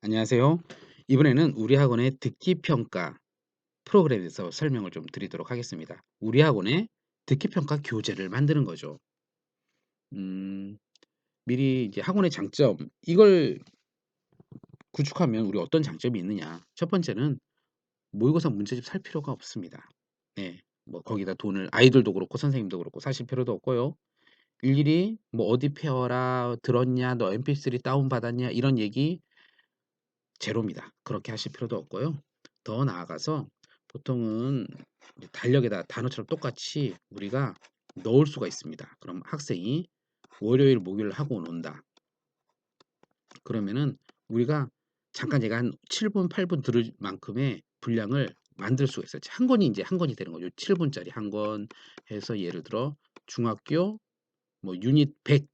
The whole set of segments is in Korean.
안녕하세요. 이번에는 우리 학원의 듣기 평가 프로그램에 대해서 설명을 좀 드리도록 하겠습니다. 우리 학원의 듣기 평가 교재를 만드는 거죠. 음, 미리 이제 학원의 장점, 이걸 구축하면 우리 어떤 장점이 있느냐. 첫 번째는 모의고사 문제집 살 필요가 없습니다. 네. 뭐 거기다 돈을 아이들도 그렇고 선생님도 그렇고 사실 필요도 없고요. 일일이 뭐 어디 페어라 들었냐, 너 MP3 다운 받았냐 이런 얘기 제로입니다. 그렇게 하실 필요도 없고요. 더 나아가서 보통은 이제 달력에다 단어처럼 똑같이 우리가 넣을 수가 있습니다. 그럼 학생이 월요일, 목요일 학원 온다. 그러면은 우리가 잠깐 제가 한 7분, 8분 들을 만큼의 분량을 만들 수가 있어요. 한 권이 이제 한 권이 되는 거죠. 7분짜리 한 권 해서 예를 들어 중학교 뭐 유닛 100,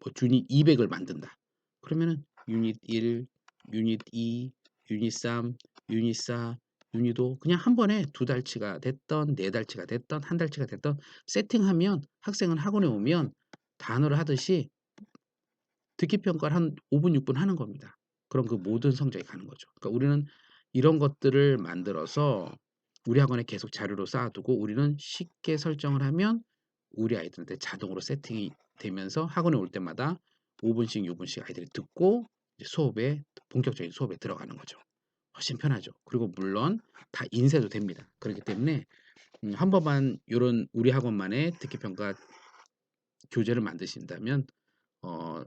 뭐 유닛 200을 만든다. 그러면은 유닛 1, 유닛 2, 유닛 3, 유닛 4, 유닛 5 그냥 한 번에 두 달치가 됐던 네 달치가 됐던 한 달치가 됐던 세팅하면 학생은 학원에 오면 단어를 하듯이 듣기 평가를 한 5분, 6분 하는 겁니다. 그럼 그 모든 성적이 가는 거죠. 그러니까 우리는 이런 것들을 만들어서 우리 학원에 계속 자료로 쌓아두고 우리는 쉽게 설정을 하면 우리 아이들한테 자동으로 세팅이 되면서 학원에 올 때마다 5분씩, 6분씩 아이들이 듣고 이제 수업에 본격적인 수업에 들어가는 거죠. 훨씬 편하죠. 그리고 물론 다 인쇄도 됩니다. 그렇기 때문에 한 번만 요런 우리 학원만의 듣기 평가 교재를 만드신다면 어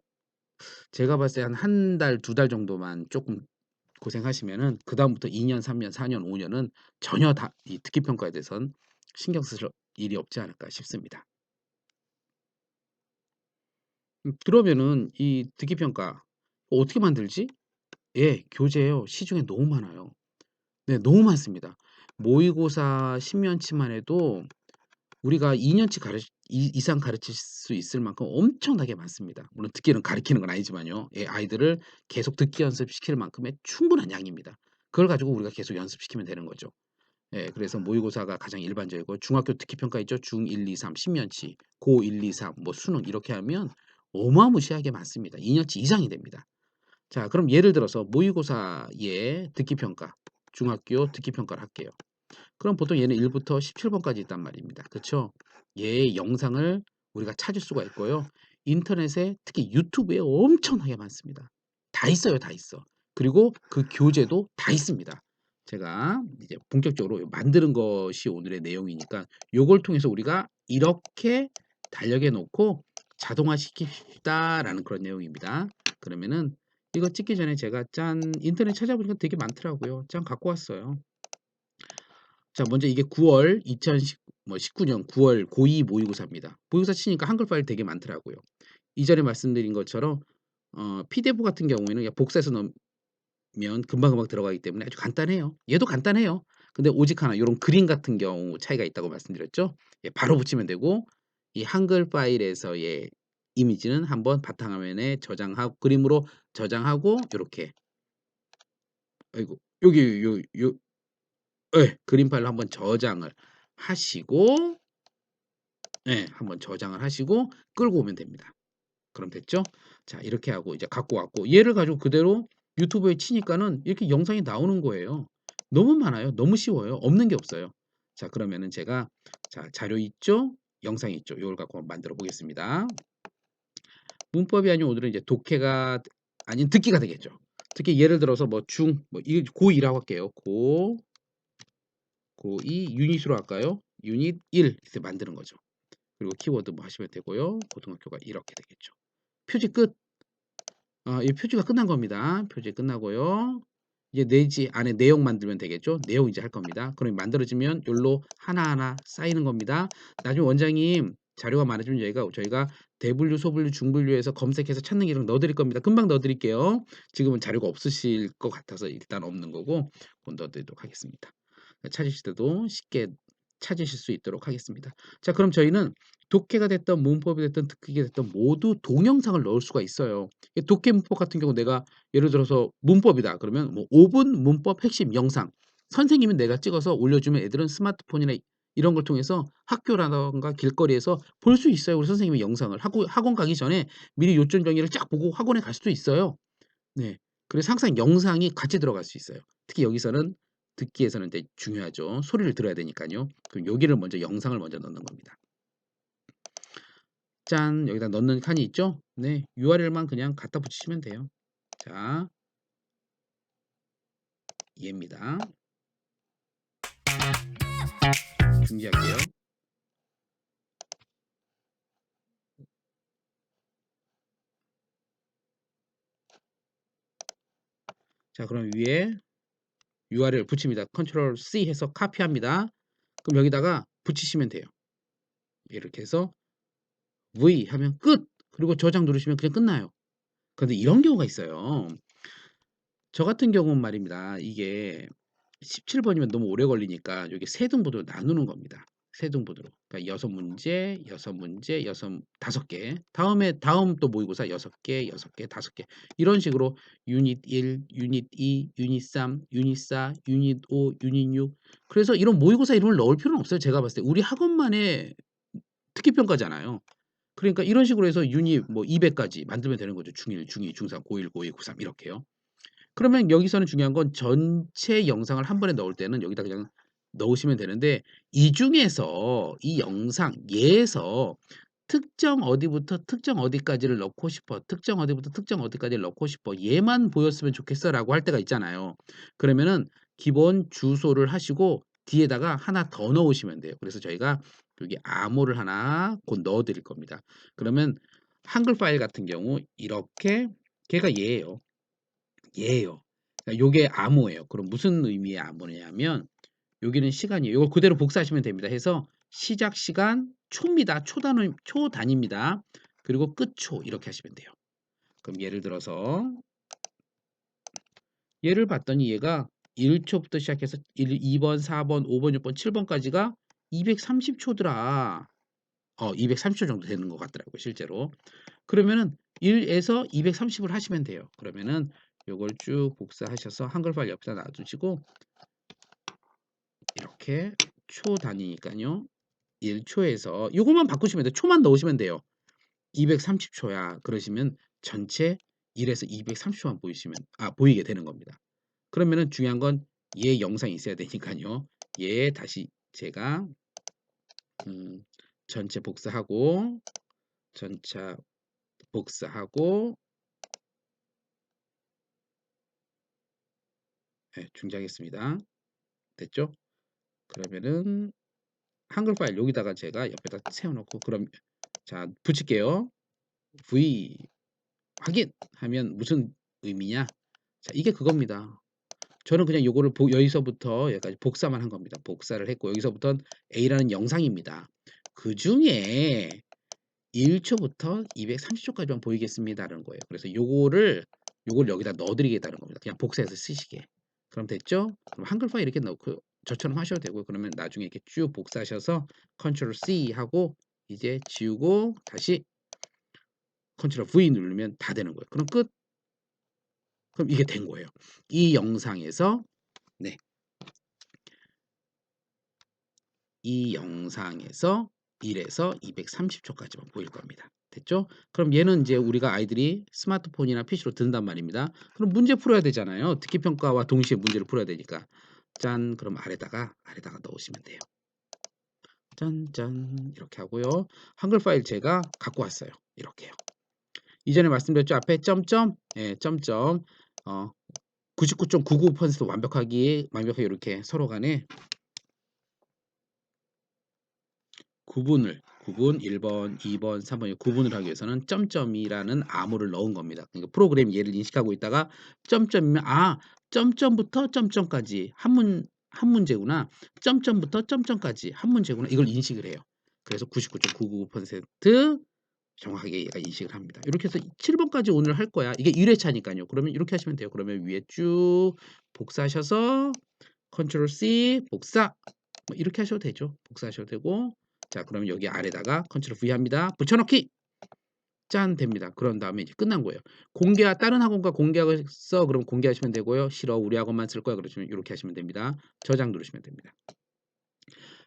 제가 봤을 때 한 달, 두 달 정도만 조금 고생하시면은 그다음부터 2 년, 3 년, 4 년, 5 년은 전혀 다 이 듣기 평가에 대해선 신경 쓰실 일이 없지 않을까 싶습니다. 그러면은 이 듣기 평가 어떻게 만들지? 예, 교재요. 시중에 너무 많아요. 네, 너무 많습니다. 모의고사 10 년치만 해도 우리가 2 년치 이상 가르칠 수 있을 만큼 엄청나게 많습니다. 물론 듣기는 가르치는 건 아니지만요. 예, 아이들을 계속 듣기 연습시킬 만큼의 충분한 양입니다. 그걸 가지고 우리가 계속 연습시키면 되는 거죠. 예, 그래서 모의고사가 가장 일반적이고 중학교 특기 평가 있죠. 중 1, 2, 3 10 년치, 고 1, 2, 3 뭐 수능 이렇게 하면 어마무시하게 많습니다. 2 년치 이상이 됩니다. 자, 그럼 예를 들어서 모의고사의 듣기 평가, 중학교 듣기 평가를 할게요. 그럼 보통 얘는 1 부터 17 번까지 있단 말입니다. 그쵸? 얘의 영상을 우리가 찾을 수가 있고요. 인터넷에 특히 유튜브에 엄청나게 많습니다. 다 있어요, 다 있어. 그리고 그 교재도 다 있습니다. 제가 이제 본격적으로 만드는 것이 오늘의 내용이니까 요걸 통해서 우리가 이렇게 달력에 놓고 자동화 시킵시다라는 그런 내용입니다. 그러면은 이거 찍기 전에 제가 짠 인터넷 찾아보니까 되게 많더라고요. 짠 갖고 왔어요. 자, 먼저 이게 9월 2019뭐 19년 9월 고2 모의고사입니다. 모의고사 치니까 한글 파일 되게 많더라고요. 이전에 말씀드린 것처럼 PDF 같은 경우에는 그냥 복사해서 넣으면 금방금방 들어가기 때문에 아주 간단해요. 얘도 간단해요. 근데 오직 하나 요런 그림 같은 경우 차이가 있다고 말씀드렸죠. 예, 바로 붙이면 되고 이 한글 파일에서의 이미지는 한번 바탕화면에 저장하고 그림으로 저장하고 요렇게 아이고 여기 요 예, 그림 파일로 한번 저장을 하시고 예, 한번 저장을 하시고 끌고 오면 됩니다. 그럼 됐죠? 자, 이렇게 하고 이제 갖고 왔고 얘를 가지고 그대로 유튜브에 치니까는 이렇게 영상이 나오는 거예요. 너무 많아요. 너무 쉬워요. 없는 게 없어요. 자, 그러면은 제가 자, 자료 있죠? 영상 있죠? 요걸 갖고 한번 만들어 보겠습니다. 문법이 아니고 오늘은 이제 독해가 아닌 듣기가 되겠죠. 특히 예를 들어서 뭐 이 고2라고 할게요. 고2 유닛으로 할까요? 유닛 1 이렇게 만드는 거죠. 그리고 키워드 뭐 하시면 되고요. 고등학교가 이렇게 되겠죠. 표지 끝. 이 표지가 끝난 겁니다. 표지 끝나고요. 이제 내지 안에 내용 만들면 되겠죠. 내용 이제 할 겁니다. 그럼 만들어지면 요로 하나하나 쌓이는 겁니다. 나중에 원장님 자료가 많아지면 저희가 대분류, 소분류, 중분류해서 검색해서 찾는 기능 넣어 드릴 겁니다. 금방 넣어 드릴게요. 지금은 자료가 없으실 것 같아서 일단 없는 거고 그건 넣어 드리도록 하겠습니다. 찾으실 때도 쉽게 찾으실 수 있도록 하겠습니다. 자, 그럼 저희는 독해가 됐든 문법이 됐든 듣기가 됐든 모두 동영상을 넣을 수가 있어요. 이 독해 문법 같은 경우 내가 예를 들어서 문법이다. 그러면 뭐 5분 문법 핵심 영상. 선생님이 내가 찍어서 올려주면 애들은 스마트폰이나 이런 걸 통해서 학교라든가 길거리에서 볼 수 있어요. 우리 선생님의 영상을 학원 가기 전에 미리 요점 정리를 쫙 보고 학원에 갈 수도 있어요. 네. 그래서 항상 영상이 같이 들어갈 수 있어요. 특히 여기서는 듣기에서는 이제 중요하죠. 소리를 들어야 되니까요. 그럼 여기를 먼저 영상을 먼저 넣는 겁니다. 짠 여기다 넣는 칸이 있죠? 네, URL만 그냥 갖다 붙이시면 돼요. 자, 얘입니다. 중지할게요. 자, 그럼 위에 URL 붙입니다. 컨트롤 C 해서 카피합니다. 그럼 여기다가 붙이시면 돼요. 이렇게 해서 V 하면 끝! 그리고 저장 누르시면 그냥 끝나요. 그런데 이런 경우가 있어요. 저 같은 경우는 말입니다. 이게 17번이면 너무 오래 걸리니까 여기 세 등분으로 나누는 겁니다. 세 등분으로. 그러니까 6문제, 6문제, 5개. 다음 또 모의고사 6개, 6개, 5개. 이런 식으로 유닛 1, 유닛 2, 유닛 3, 유닛 4, 유닛 5, 유닛 6. 그래서 이런 모의고사 이름을 넣을 필요는 없어요. 제가 봤을 때. 우리 학원만의 특기평가잖아요. 그러니까 이런 식으로 해서 유닛 뭐 200까지 만들면 되는 거죠. 중1, 중2, 중3, 고1, 고2, 고3 이렇게요. 그러면 여기서는 중요한 건 전체 영상을 한 번에 넣을 때는 여기다 그냥 넣으시면 되는데 이 중에서 이 영상 얘에서 특정 어디부터 특정 어디까지를 넣고 싶어. 특정 어디부터 특정 어디까지를 넣고 싶어. 얘만 보였으면 좋겠어라고 할 때가 있잖아요. 그러면은 기본 주소를 하시고 뒤에다가 하나 더 넣으시면 돼요. 그래서 저희가 여기 암호를 하나 곧 넣어 드릴 겁니다. 그러면 한글 파일 같은 경우 이렇게 걔가 얘예요. 얘예요. 그러니까 요게 암호예요. 그럼 무슨 의미의 암호냐면 여기는 시간이에요. 이걸 그대로 복사하시면 됩니다. 해서 시작 시간 초입니다. 초 단위입니다. 그리고 끝초 이렇게 하시면 돼요. 그럼 예를 들어서 얘를 봤더니 얘가 1초부터 시작해서 2번, 4번, 5번, 6번, 7번까지가 230초더라. 230초 정도 되는 것 같더라고요, 실제로. 그러면은 1에서 230을 하시면 돼요. 그러면은 요걸 쭉 복사하셔서 한글 파일 옆에다 놔두시고 이렇게 초 단위니까요. 1초에서 요것만 바꾸시면 돼요. 초만 넣으시면 돼요. 230초야. 그러시면 전체 1에서 230초만 보이게 되는 겁니다. 그러면은 중요한 건 얘 영상이 있어야 되니까요. 얘 다시 제가 음, 전체 복사하고 전체 복사하고 네, 중지하겠습니다. 됐죠? 그러면은 한글 파일 여기다가 제가 옆에다 세워놓고 그럼 자 붙일게요. V 확인하면 무슨 의미냐? 자 이게 그겁니다. 저는 그냥 요거를 여기서부터 여기까지 복사만 한 겁니다. 복사를 했고 여기서부터는 A라는 영상입니다. 그 중에 1초부터 230초까지만 보이겠습니다라는 거예요. 그래서 요걸 여기다 넣어드리겠다는 겁니다. 그냥 복사해서 쓰시게. 그럼 됐죠? 그럼 한글 파일 이렇게 넣고 저처럼 하셔도 되고요. 그러면 나중에 이렇게 쭉 복사하셔서 컨트롤 C 하고 이제 지우고 다시 컨트롤 V 누르면 다 되는 거예요. 그럼 끝. 그럼 이게 된 거예요. 이 영상에서 네, 이 영상에서 1에서 230초까지만 보일 겁니다. 됐죠? 그럼 얘는 이제 우리가 아이들이 스마트폰이나 PC로 듣는단 말입니다. 그럼 문제 풀어야 되잖아요. 듣기 평가와 동시에 문제를 풀어야 되니까. 짠, 그럼 아래다가 넣으시면 돼요. 짠짠 이렇게 하고요. 한글 파일 제가 갖고 왔어요. 이렇게요. 이전에 말씀드렸죠. 앞에 점점, 예, 점점, 99.99% 완벽하게 이렇게 서로 간에 구분 1번, 2번, 3번 구분을 하기 위해서는 점점이라는 암호를 넣은 겁니다. 그러니까 프로그램이 얘를 인식하고 있다가 점점이면 점점부터 점점까지 한 문제구나. 점점부터 점점까지 한 문제구나. 이걸 인식을 해요. 그래서 99.99% 정확하게 얘가 인식을 합니다. 이렇게 해서 7번까지 오늘 할 거야. 이게 1회차니까요. 그러면 이렇게 하시면 돼요. 그러면 위에 쭉 복사하셔서 컨트롤 C 복사 뭐 이렇게 하셔도 되죠. 복사하셔도 되고 자 그러면 여기 아래다가 컨트롤 V 합니다. 붙여넣기 짠 됩니다. 그런 다음에 이제 끝난 거예요. 다른 학원과 공개하겠어 그럼 공개하시면 되고요. 싫어 우리 학원만 쓸 거야 그러시면 이렇게 하시면 됩니다. 저장 누르시면 됩니다.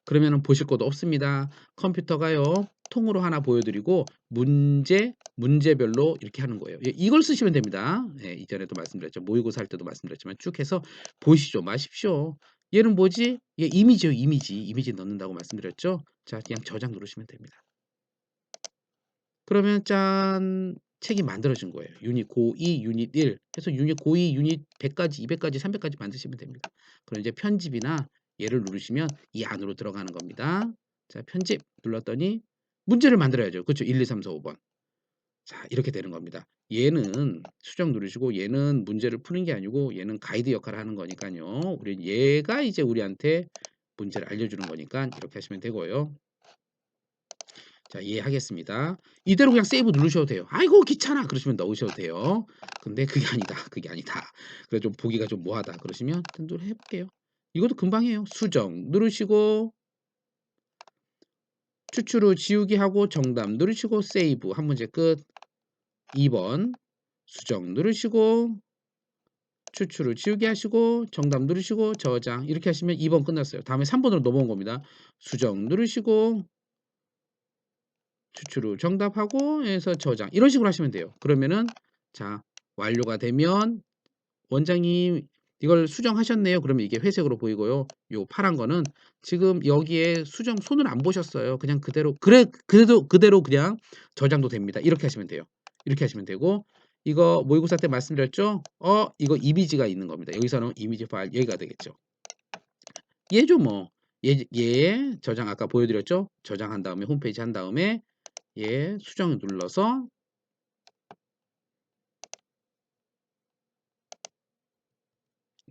그러면은 보실 것도 없습니다. 컴퓨터가요. 통으로 하나 보여드리고 문제별로 이렇게 하는 거예요. 예, 이걸 쓰시면 됩니다. 예, 이전에도 말씀드렸죠. 모의고사 할 때도 말씀드렸지만 쭉 해서 보시죠. 마십시오. 얘는 뭐지? 얘 이미지요, 이미지. 이미지 넣는다고 말씀드렸죠. 자, 그냥 저장 누르시면 됩니다. 그러면 짠 책이 만들어진 거예요. 유닛 고2, 유닛 1 해서 유닛 고2, 유닛 100까지, 200까지, 300까지 만드시면 됩니다. 그럼 이제 편집이나 얘를 누르시면 이 안으로 들어가는 겁니다. 자, 편집 눌렀더니 문제를 만들어야죠. 그렇죠? 1, 2, 3, 4, 5번. 자, 이렇게 되는 겁니다. 얘는 수정 누르시고 얘는 문제를 푸는 게 아니고 얘는 가이드 역할을 하는 거니까요. 우리 얘가 이제 우리한테 문제를 알려주는 거니까 이렇게 하시면 되고요. 자, 이해하겠습니다. 이대로 그냥 세이브 누르셔도 돼요. 아이고 귀찮아 그러시면 넣으셔도 돼요. 근데 그게 아니다. 그게 아니다. 그래 좀 보기가 좀 뭐하다 그러시면 좀 해볼게요. 이것도 금방 해요. 수정 누르시고 추출 후 지우기 하고 정답 누르시고 세이브 한 문제 끝. 2번 수정 누르시고 추출 후 지우기 하시고 정답 누르시고 저장 이렇게 하시면 2번 끝났어요. 다음에 3번으로 넘어온 겁니다. 수정 누르시고 추출 후 정답하고 해서 저장 이런 식으로 하시면 돼요. 그러면은 자 완료가 되면 원장님 이걸 수정하셨네요. 그러면 이게 회색으로 보이고요. 요 파란 거는 지금 여기에 수정 손을 안 보셨어요. 그냥 그대로 그래도 그대로 그냥 저장도 됩니다. 이렇게 하시면 돼요. 이렇게 하시면 되고 이거 모의고사 때 말씀드렸죠? 이거 이미지가 있는 겁니다. 여기서는 이미지 파일 얘가 되겠죠. 얘죠 뭐. 얘 저장 아까 보여드렸죠? 저장한 다음에 홈페이지 한 다음에 얘 수정 눌러서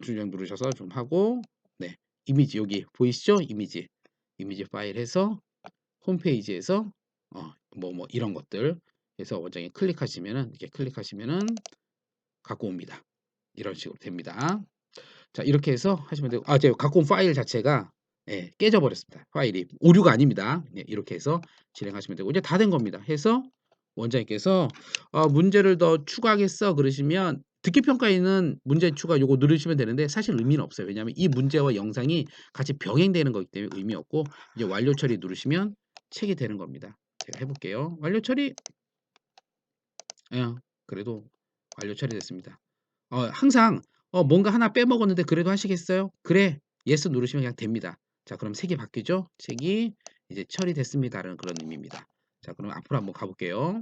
수정 누르셔서 좀 하고 네 이미지 여기 보이시죠? 이미지 파일 해서 홈페이지에서 뭐 이런 것들 해서 원장님 클릭하시면은 이렇게 클릭하시면은 갖고 옵니다. 이런 식으로 됩니다. 자 이렇게 해서 하시면 되고 제가 갖고 온 파일 자체가 예, 깨져 버렸습니다. 파일이 오류가 아닙니다. 예, 이렇게 해서 진행하시면 되고 이제 다 된 겁니다. 해서 원장님께서 문제를 더 추가하겠어 그러시면 듣기 평가에 있는 문제 추가 요거 누르시면 되는데 사실 의미는 없어요. 왜냐하면 이 문제와 영상이 같이 병행되는 거기 때문에 의미 없고 이제 완료 처리 누르시면 책이 되는 겁니다. 제가 해볼게요. 완료 처리. 예, 그래도 완료 처리됐습니다. 항상 뭔가 하나 빼먹었는데 그래도 하시겠어요? 그래. 예스 누르시면 그냥 됩니다. 자, 그럼 색이 바뀌죠? 색이 이제 처리됐습니다라는 그런 의미입니다. 자, 그럼 앞으로 한번 가볼게요.